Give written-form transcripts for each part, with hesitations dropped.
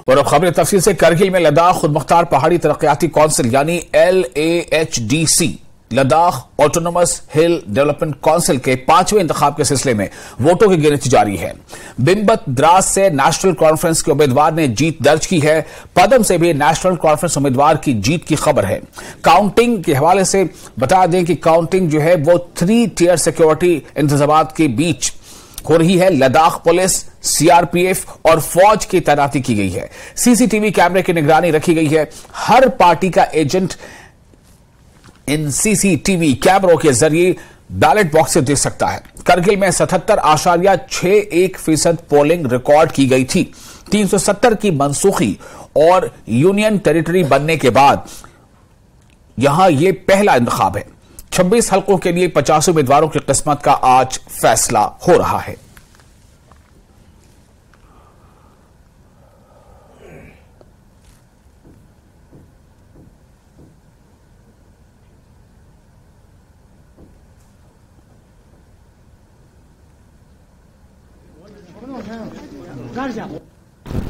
और अब खबरें तफसील से। करगिल में लद्दाख खुद मुख्तार पहाड़ी तरक्याती काउंसिल यानी LAHDC लद्दाख ऑटोनोमस हिल डेवलपमेंट काउंसिल के 5वें इंतखाब के सिलसिले में वोटों की गिनती जारी है। बिम्बत द्रास से नेशनल कॉन्फ्रेंस के उम्मीदवार ने जीत दर्ज की है। पदम से भी नेशनल कॉन्फ्रेंस उम्मीदवार की जीत की खबर है। काउंटिंग के हवाले से बता दें कि काउंटिंग जो है वो 3 टियर सिक्योरिटी इंतजामात के बीच हो रही है। लद्दाख पुलिस, CRPF और फौज की तैनाती की गई है। CCTV कैमरे की निगरानी रखी गई है। हर पार्टी का एजेंट इन CCTV कैमरों के जरिए बैलेट बॉक्स से देख सकता है। करगिल में 77.61% पोलिंग रिकॉर्ड की गई थी। 370 की मनसूखी और यूनियन टेरिटरी बनने के बाद यहां यह पहला इंतखाब है। 26 हलकों के लिए 50 उम्मीदवारों की किस्मत का आज फैसला हो रहा है।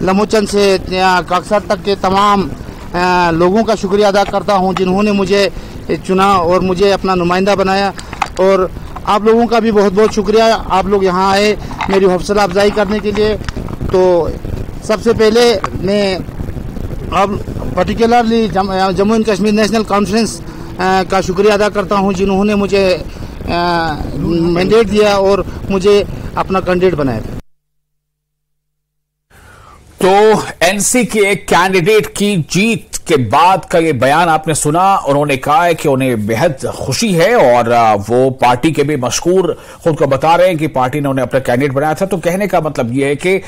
लमुचन से काकसर तक के तमाम लोगों का शुक्रिया अदा करता हूं जिन्होंने मुझे चुना और मुझे अपना नुमाइंदा बनाया। और आप लोगों का भी बहुत बहुत शुक्रिया, आप लोग यहाँ आए मेरी हौसला अफजाई करने के लिए। तो सबसे पहले मैं अब particularly Jammu and Kashmir national conference का शुक्रिया अदा करता हूँ जिन्होंने मुझे मैंडेट दिया और मुझे अपना कैंडिडेट बनाया था। तो NC के एक कैंडिडेट की जीत के बाद का ये बयान आपने सुना। उन्होंने कहा है कि उन्हें बेहद खुशी है और वो पार्टी के भी मशहूर खुद को बता रहे हैं कि पार्टी ने उन्हें अपना कैंडिडेट बनाया था। तो कहने का मतलब ये है कि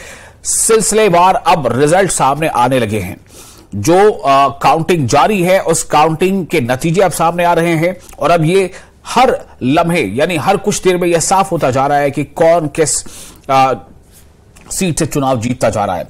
सिलसिलेवार अब रिजल्ट सामने आने लगे हैं। जो काउंटिंग जारी है उस काउंटिंग के नतीजे अब सामने आ रहे हैं और अब ये हर लम्हे यानी हर कुछ देर में यह साफ होता जा रहा है कि कौन किस सीट से चुनाव जीतता जा रहा है।